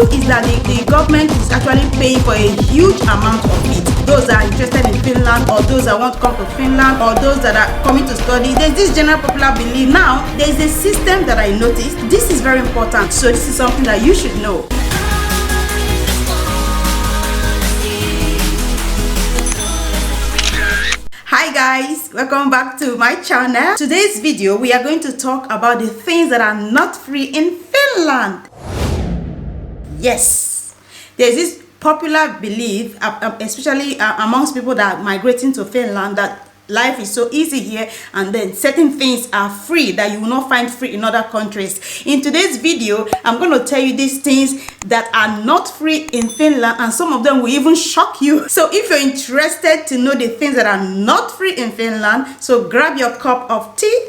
truth is that the government is actually paying for a huge amount of it. Those that are interested in Finland, or those that want to come to Finland, or those that are coming to study, there's this general popular belief. Now, there's a system that I noticed. This is very important, so this is something that you should know. Hi guys, welcome back to my channel. Today's video we are going to talk about the things that are not free in Finland. Yes, there's this popular belief, especially amongst people that are migrating to Finland, that life is so easy here and then certain things are free that you will not find free in other countries. In today's video, I'm going to tell you these things that are not free in Finland, and some of them will even shock you. So if you're interested to know the things that are not free in Finland, so grab your cup of tea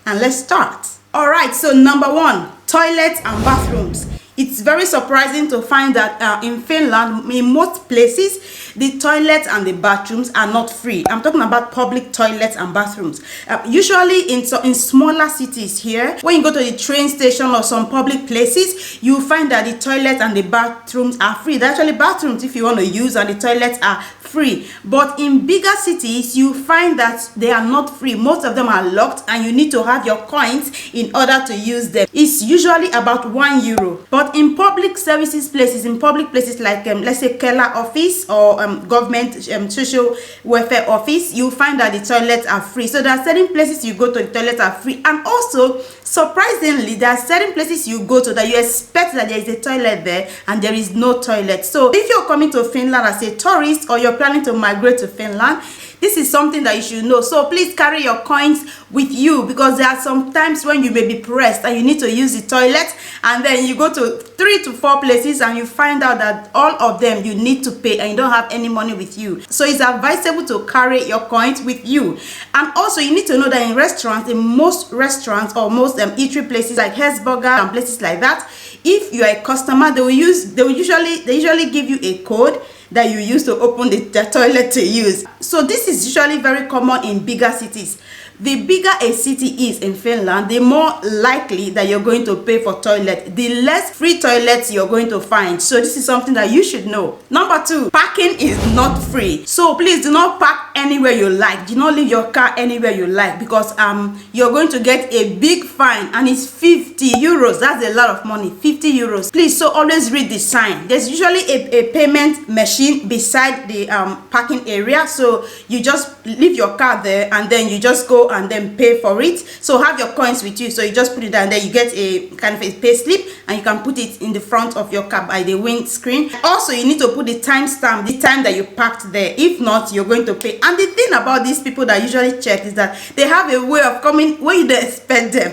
and let's start. Alright, so number one, toilets and bathrooms. It's very surprising to find that in Finland, in most places, the toilets and the bathrooms are not free. I'm talking about public toilets and bathrooms. Usually in smaller cities here, when you go to the train station or some public places, you find that the toilets and the bathrooms are free. They're actually bathrooms if you want to use, and the toilets are free. But in bigger cities, you find that they are not free. Most of them are locked and you need to have your coins in order to use them. It's usually about €1. But in public services places, in public places like let's say Keller office or government social welfare office, you find that the toilets are free. So there are certain places you go to, the toilets are free. And also, surprisingly, there are certain places you go to that you expect that there is a toilet there and there is no toilet. So if you're coming to Finland as a tourist or you're planning to migrate to Finland, this is something that you should know. So please carry your coins with you, because there are some times when you may be pressed and you need to use the toilet, and then you go to 3 to 4 places and you find out that all of them you need to pay and you don't have any money with you. So it's advisable to carry your coins with you. And also you need to know that in restaurants, in most restaurants or most eatery places like Hesburger and places like that, if you are a customer, they usually give you a code that you use to open the toilet to use. So this is usually very common in bigger cities. The bigger a city is in Finland, the more likely that you're going to pay for toilet, the less free toilets you're going to find. So this is something that you should know. Number 2, parking is not free. So please do not park anywhere you like. Do not leave your car anywhere you like, because you're going to get a big fine, and it's €50. That's a lot of money, €50. Please, so always read the sign. There's usually a payment machine beside the parking area. So you just leave your car there and then you just go and then pay for it. So have your coins with you, so you just put it down there, you get a kind of a pay slip and you can put it in the front of your car by the windscreen. Also, you need to put the time stamp, the time that you parked there. If not, you're going to pay. And the thing about these people that usually check is that they have a way of coming when you don't expect them.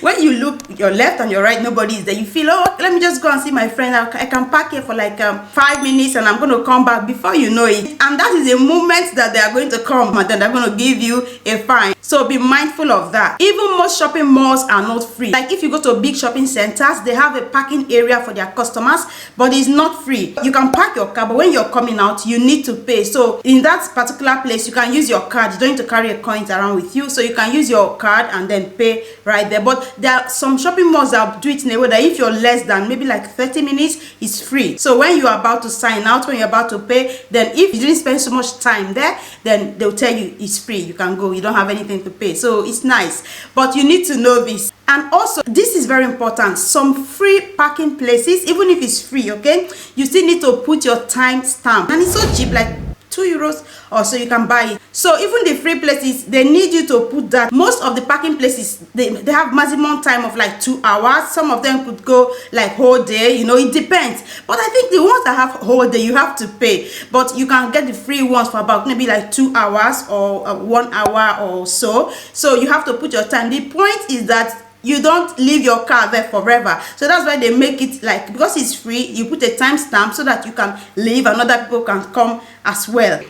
When you look your left and your right, nobody is there. You feel, oh, let me just go and see my friend. I can park here for like 5 minutes and I'm going to come back. Before you know it, and that is a moment that they are going to come and then they're going to give you a fine. So be mindful of that. Even most shopping malls are not free. Like if you go to big shopping centers, they have a parking area for their customers, but it's not free. You can park your car, but when you're coming out, you need to pay. So in that particular place, you can use your card. You don't need to carry a coin around with you. So you can use your card and then pay right there. But there are some shopping malls that do it in a way that if you're less than maybe like 30 minutes, it's free. So when you're about to sign out, when you're about to pay, then if you didn't spend so much time there, then they'll tell you it's free. You can go. You don't have anything to pay. So it's nice. But you need to know this. And also, this is very important. Some free parking places, even if it's free, okay, you still need to put your time stamp. And it's so cheap, like €2 or so you can buy it. So even the free places, they need you to put that. Most of the parking places, they have maximum time of like 2 hours. Some of them could go like whole day, you know, it depends. But I think the ones that have whole day, you have to pay. But you can get the free ones for about maybe like 2 hours or 1 hour or so. So you have to put your time. The point is that you don't leave your car there forever. So that's why they make it like, because it's free, you put a time stamp so that you can leave and other people can come as well.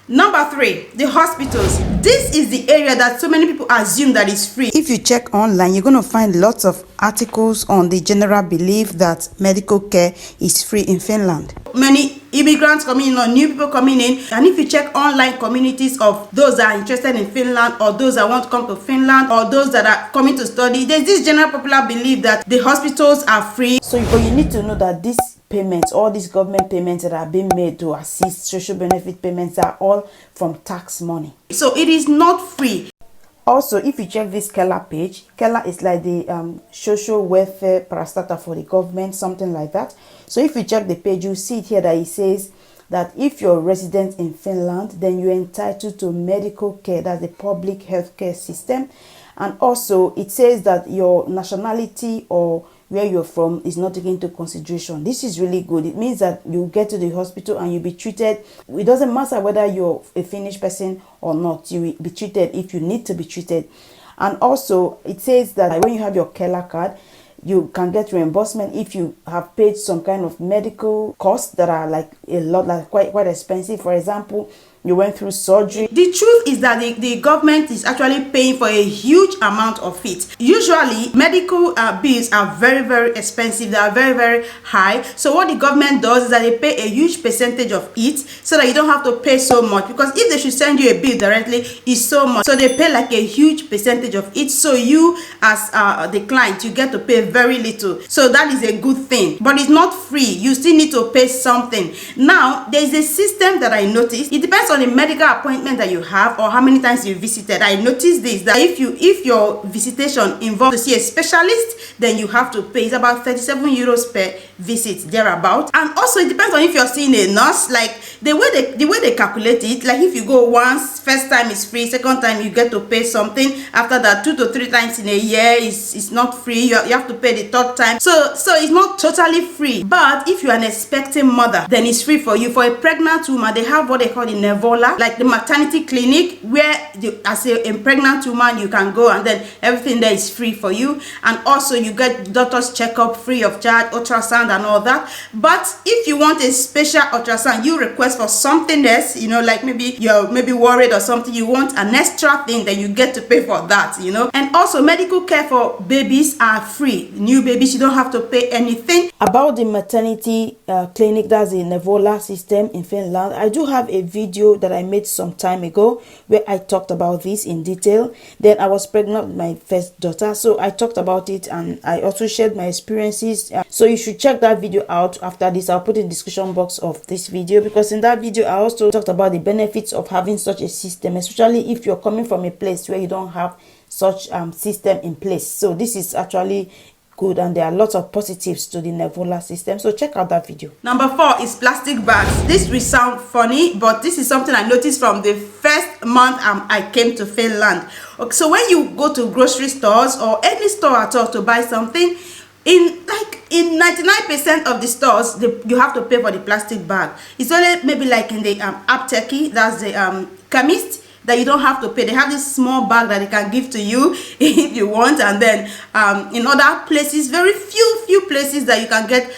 Number 3, the hospitals. This is the area that so many people assume that is free. If you check online, you're going to find lots of articles on the general belief that medical care is free in Finland. Many immigrants coming in or new people coming in. And if you check online communities of those that are interested in Finland, or those that want to come to Finland, or those that are coming to study, there's this general popular belief that the hospitals are free. So but you need to know that these payments, all these government payments that are being made to assist, social benefit payments, are all from tax money. So it is not free. Also, if you check this Kela page, Kela is like the social welfare parastatal for the government, something like that. So if you check the page, you see it here that it says that if you're a resident in Finland, then you're entitled to medical care. That's the public healthcare system. And also it says that your nationality or where you're from is not taken into consideration. This is really good. It means that you get to the hospital and you'll be treated. It doesn't matter whether you're a Finnish person or not. You will be treated if you need to be treated. And also it says that when you have your Kela card, you can get reimbursement if you have paid some kind of medical costs that are like a lot, like quite expensive. For example, you went through surgery. The truth is that the government is actually paying for a huge amount of it. Usually medical bills are very, very expensive. They are very, very high. So what the government does is that they pay a huge percentage of it so that you don't have to pay so much, because if they should send you a bill directly, it's so much. So they pay like a huge percentage of it, so you as the client, you get to pay very little. So that is a good thing, but it's not free. You still need to pay something. Now there's a system that I noticed. It depends on the medical appointment that you have or how many times you visited. I noticed this, that if your visitation involves to see a specialist, then you have to pay. It's about 37 euros per visit, thereabout. And also it depends on if you're seeing a nurse. Like the way they calculate it, like if you go once, first time is free, second time you get to pay something, after that 2 to 3 times in a year is not free. You have to pay the third time. So it's not totally free. But if you're an expecting mother, then it's free for you. For a pregnant woman, they have what they call the Nevola, like the maternity clinic, where as a pregnant woman you can go and then everything there is free for you. And also you get doctor's checkup free of charge, ultrasound and all that. But if you want a special ultrasound, you request for something else, you know, like maybe you're worried or something, you want an extra thing, then you get to pay for that, you know. And also medical care for babies are free. New babies, you don't have to pay anything. About the maternity clinic, that's the Nevola system in Finland, I do have a video that I made some time ago where I talked about this in detail. Then I was pregnant with my first daughter, so I talked about it and I also shared my experiences. So you should check that video out after this. I'll put in the description box of this video, because in that video I also talked about the benefits of having such a system, especially if you're coming from a place where you don't have such system in place. So this is actually good, and there are lots of positives to the Nevola system. So check out that video. Number 4 is plastic bags. This will sound funny, but this is something I noticed from the first month I came to Finland. Okay, so when you go to grocery stores or any store at all to buy something, in 99% of the stores, you have to pay for the plastic bag. It's only maybe like in the apteki, that's the chemist, that you don't have to pay. They have this small bag that they can give to you if you want. And then in other places, very few places that you can get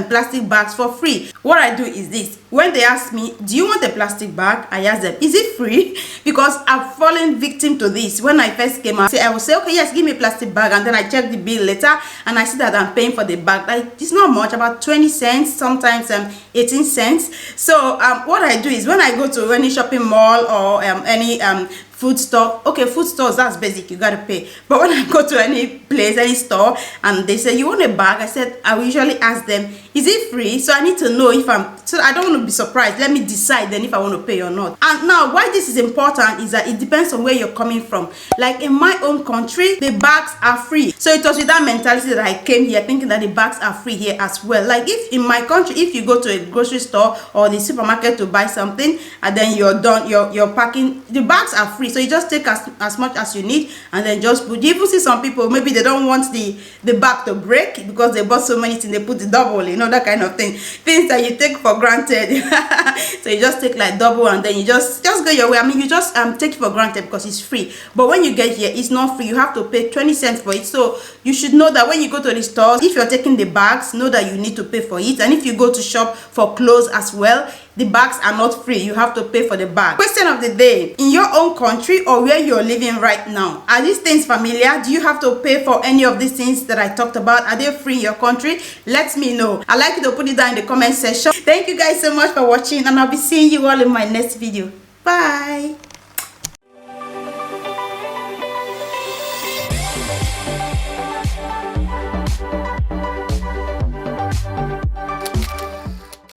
plastic bags for free. What I do is this: when they ask me, do you want a plastic bag, I ask them, is it free? Because I've fallen victim to this. When I first came out, I will say, okay, yes, give me a plastic bag, and then I check the bill later and I see that I'm paying for the bag. Like, it's not much, about 20 cents, sometimes 18 cents. So what I do is, when I go to any shopping mall or any food store, okay, food stores, that's basic, you gotta pay. But when I go to any place, any store, and they say, you want a bag, I said, I will usually ask them, is it free? So I need to know if so I don't want to be surprised. Let me decide then if I want to pay or not. And now why this is important is that it depends on where you're coming from. Like in my own country, the bags are free. So it was with that mentality that I came here, thinking that the bags are free here as well. Like if in my country, if you go to a grocery store or the supermarket to buy something and then you're done, you're packing, the bags are free. So you just take as much as you need and then just put. You even see some people, maybe they don't want the bag to break because they bought so many things, they put the double, you know, that kind of thing. Things that you take for granted. So you just take like double and then you just go your way. I mean, you just take it for granted because it's free. But when you get here, it's not free. You have to pay 20 cents for it. So you should know that when you go to the stores, if you're taking the bags, know that you need to pay for it. And if you go to shop for clothes as well, the bags are not free. You have to pay for the bag. Question of the day: in your own country or where you're living right now, are these things familiar? Do you have to pay for any of these things that I talked about? Are they free in your country? Let me know. I'd like you to put it down in the comment section. Thank you guys so much for watching, and I'll be seeing you all in my next video. Bye.